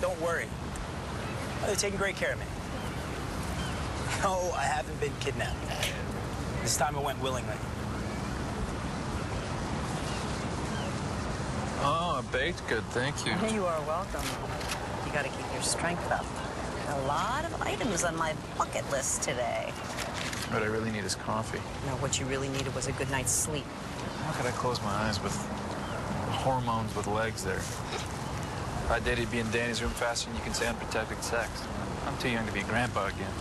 don't worry. They're taking great care of me. No, I haven't been kidnapped. This time I went willingly. Oh, baked good, thank you. You are welcome. You gotta keep your strength up. A lot of items on my bucket list today. What I really need is coffee. No, what you really needed was a good night's sleep. How could I close my eyes with hormones with legs there? If I dated be in Dani's room faster than you can say unprotected sex. I'm too young to be a grandpa again.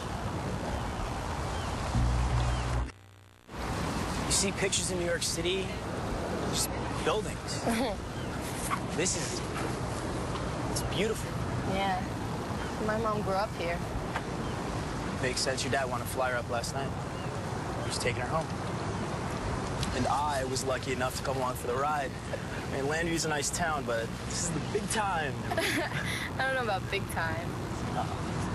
You see pictures in New York City, just buildings. It's beautiful. Yeah. My mom grew up here. Makes sense. Your dad wanted to fly her up last night. He was taking her home. And I was lucky enough to come along for the ride. I mean, Landry's a nice town, but this is the big time. I don't know about big time.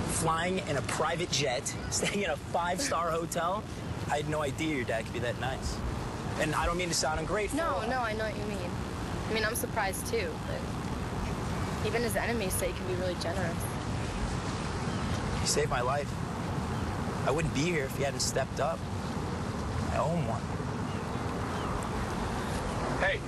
Flying in a private jet, staying in a 5-star hotel. I had no idea your dad could be that nice. And I don't mean to sound ungrateful. No, I know what you mean. I mean, I'm surprised too, but even his enemies say he can be really generous. He saved my life. I wouldn't be here if he hadn't stepped up. I owe him one. Hey!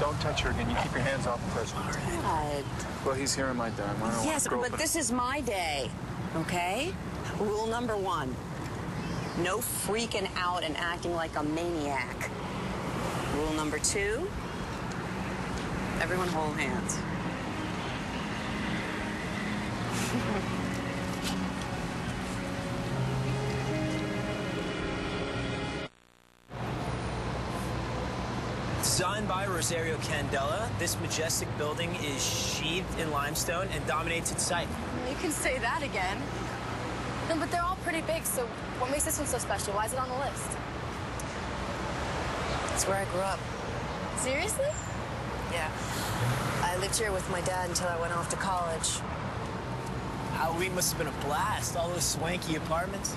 Don't touch her again. You keep your hands off the person. God. Well, he's hearing my dad. Yes, but this is my day, okay? Rule number 1. No freaking out and acting like a maniac. Rule number 2. Everyone hold hands. Designed by Rosario Candela, this majestic building is sheathed in limestone and dominates its site. You can say that again. No, but they're all pretty big, so what makes this one so special? Why is it on the list? It's where I grew up. Seriously? Yeah. I lived here with my dad until I went off to college. Halloween must have been a blast. All those swanky apartments.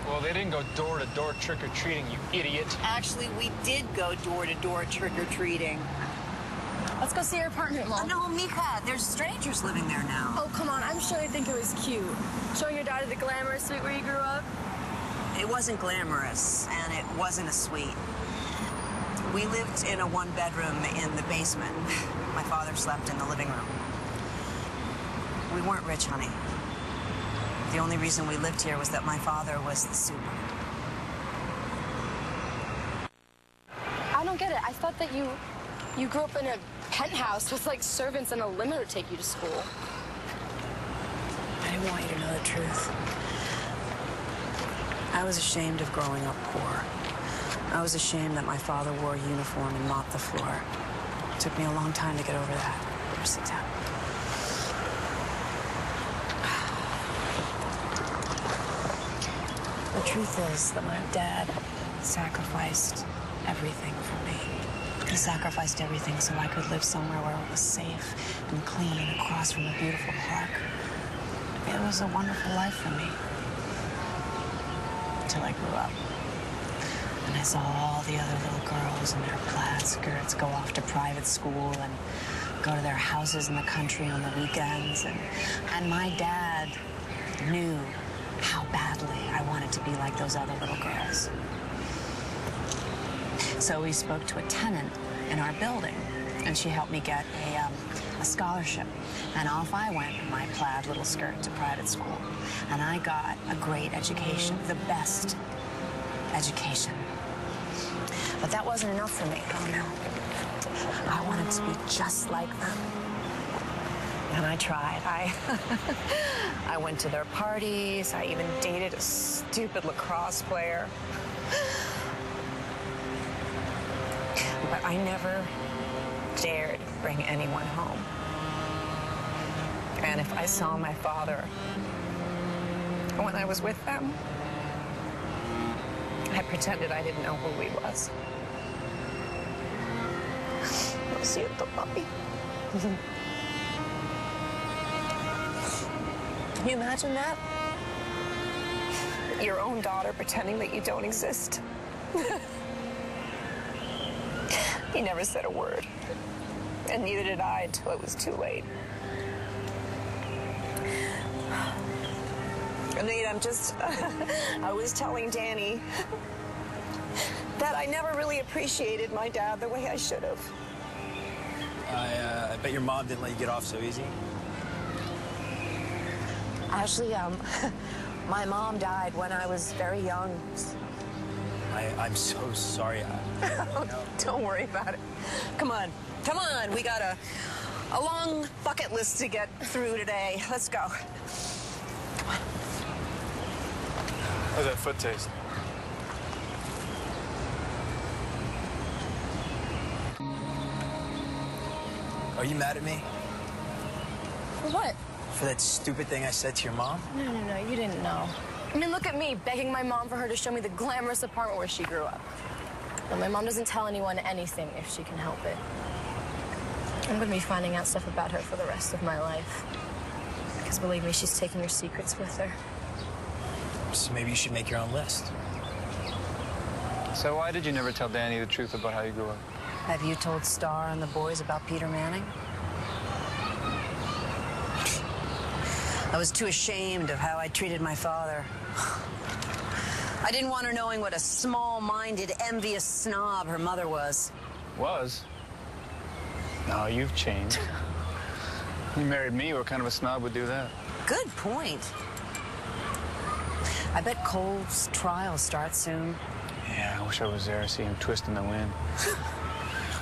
Well, they didn't go door-to-door trick-or-treating, you idiot. Actually, we did go door-to-door trick-or-treating. Let's go see your apartment, Mom. No, Mika, there's strangers living there now. Oh, come on. I'm sure they think it was cute. Showing your daughter the glamorous suite where you grew up. It wasn't glamorous, and it wasn't a suite. We lived in a one-bedroom in the basement. My father slept in the living room. We weren't rich, honey. The only reason we lived here was that my father was the super. I don't get it. I thought that you grew up in a penthouse with, like, servants and a limo to take you to school. I didn't want you to know the truth. I was ashamed of growing up poor. I was ashamed that my father wore a uniform and mopped the floor. It took me a long time to get over that. Here, sit down. The truth is that my dad sacrificed everything for me. He sacrificed everything so I could live somewhere where it was safe and clean, across from a beautiful park. It was a wonderful life for me. Until I grew up. And I saw all the other little girls in their plaid skirts go off to private school and go to their houses in the country on the weekends. And my dad knew how badly I wanted to be like those other little girls. So we spoke to a tenant in our building, and she helped me get a scholarship. And off I went in my plaid little skirt to private school. And I got a great education, the best education. But that wasn't enough for me. Oh, no. I wanted to be just like them. And I tried. I went to their parties. I even dated a stupid lacrosse player. But I never dared bring anyone home. And if I saw my father when I was with them, I pretended I didn't know who he was. Lo siento, papi. Can you imagine that? Your own daughter pretending that you don't exist. He never said a word. And neither did I until it was too late. Nate, I was telling Dani that I never really appreciated my dad the way I should have. I bet your mom didn't let you get off so easy. Actually, my mom died when I was very young. I'm so sorry. Don't worry about it. Come on, we got a long bucket list to get through today. Let's go. How's that foot taste? Are you mad at me? For what? For that stupid thing I said to your mom? No, you didn't know. I mean, look at me, begging my mom for her to show me the glamorous apartment where she grew up. But my mom doesn't tell anyone anything if she can help it. I'm gonna be finding out stuff about her for the rest of my life. Because believe me, she's taking her secrets with her. So maybe you should make your own list. So why did you never tell Dani the truth about how you grew up? Have you told Star and the boys about Peter Manning? I was too ashamed of how I treated my father. I didn't want her knowing what a small-minded, envious snob her mother was. Was? No, you've changed. You married me, what kind of a snob would do that? Good point. I bet Cole's trial starts soon. Yeah, I wish I was there to see him twist in the wind.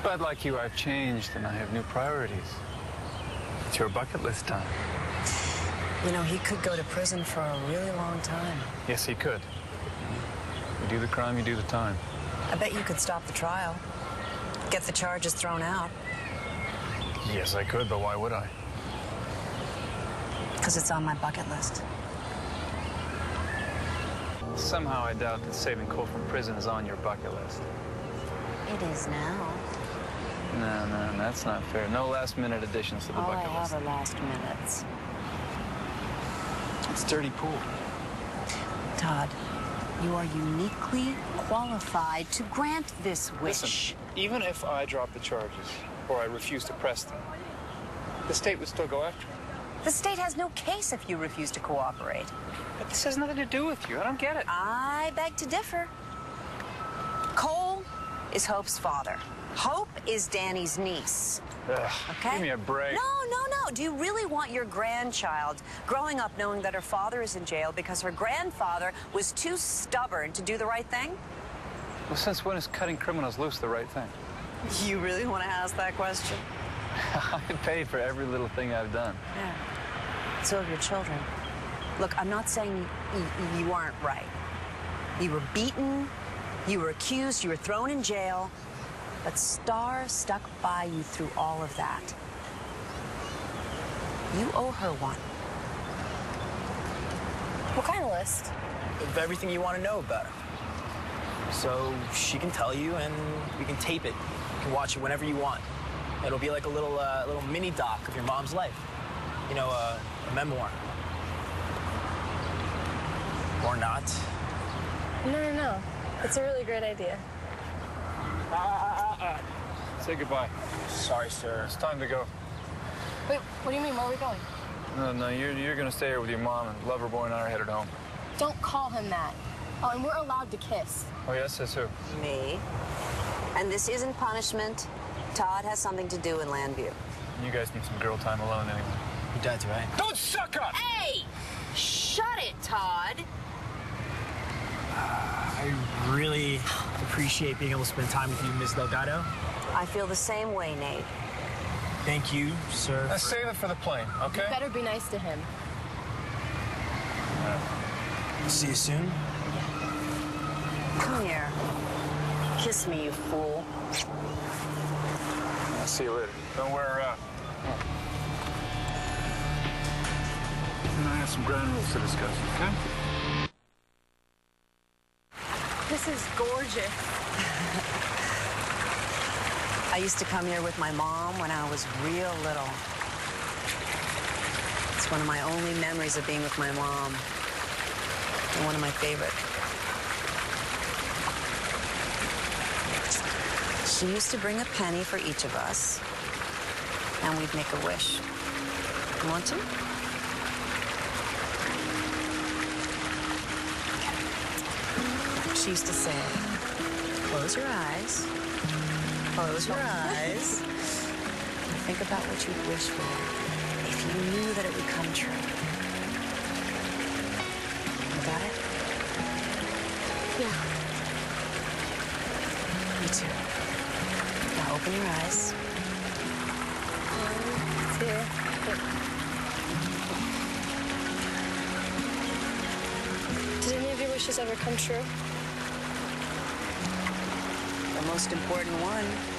But like you, I've changed and I have new priorities. It's your bucket list time. You know, he could go to prison for a really long time. Yes, he could. You do the crime, you do the time. I bet you could stop the trial. Get the charges thrown out. Yes, I could, but why would I? Because it's on my bucket list. Somehow I doubt that saving Cole from prison is on your bucket list. It is now. No, that's not fair. No last-minute additions to the All bucket I list. have are last minutes. It's dirty pool. Todd, you are uniquely qualified to grant this wish. Listen, even if I drop the charges or I refuse to press them, the state would still go after me. The state has no case if you refuse to cooperate. But this has nothing to do with you. I don't get it. I beg to differ. Cole is Hope's father. Hope is Dani's niece. Ugh, Okay? give me a break. No. Do you really want your grandchild growing up knowing that her father is in jail because her grandfather was too stubborn to do the right thing? Well, since when is cutting criminals loose the right thing? You really want to ask that question? I paid for every little thing I've done. Yeah. So have your children. Look, I'm not saying you aren't right. You were beaten, you were accused, you were thrown in jail, but Star stuck by you through all of that. You owe her one. What kind of list? Of everything you want to know about her. So she can tell you, and we can tape it. You can watch it whenever you want. It'll be like a little mini doc of your mom's life. You know, a memoir. Or not. No. It's a really great idea. Say goodbye. Sorry, sir. It's time to go. Wait, what do you mean? Where are we going? No, you're gonna stay here with your mom, and Lover Boy and I are headed home. Don't call him that. Oh, and we're allowed to kiss. Oh, yes, says who? Me. And this isn't punishment. Todd has something to do in Landview. You guys need some girl time alone anyway. Your dad's right. Don't suck up! Hey! Shut it, Todd. I really appreciate being able to spend time with you, Ms. Delgado. I feel the same way, Nate. Thank you, sir. Now save it for the plane, okay? You better be nice to him. See you soon. Come here. Kiss me, you fool. I'll see you later. Don't wear her out. And I have some ground rules to discuss, okay? This is gorgeous. I used to come here with my mom when I was real little. It's one of my only memories of being with my mom. And one of my favorite. She used to bring a penny for each of us. and we'd make a wish. You want to? She used to say, close your eyes, close your eyes, and think about what you'd wish for if you knew that it would come true. You got it? Yeah. Me too. Now open your eyes. 1, 2, 3. Did any of your wishes ever come true? The most important one.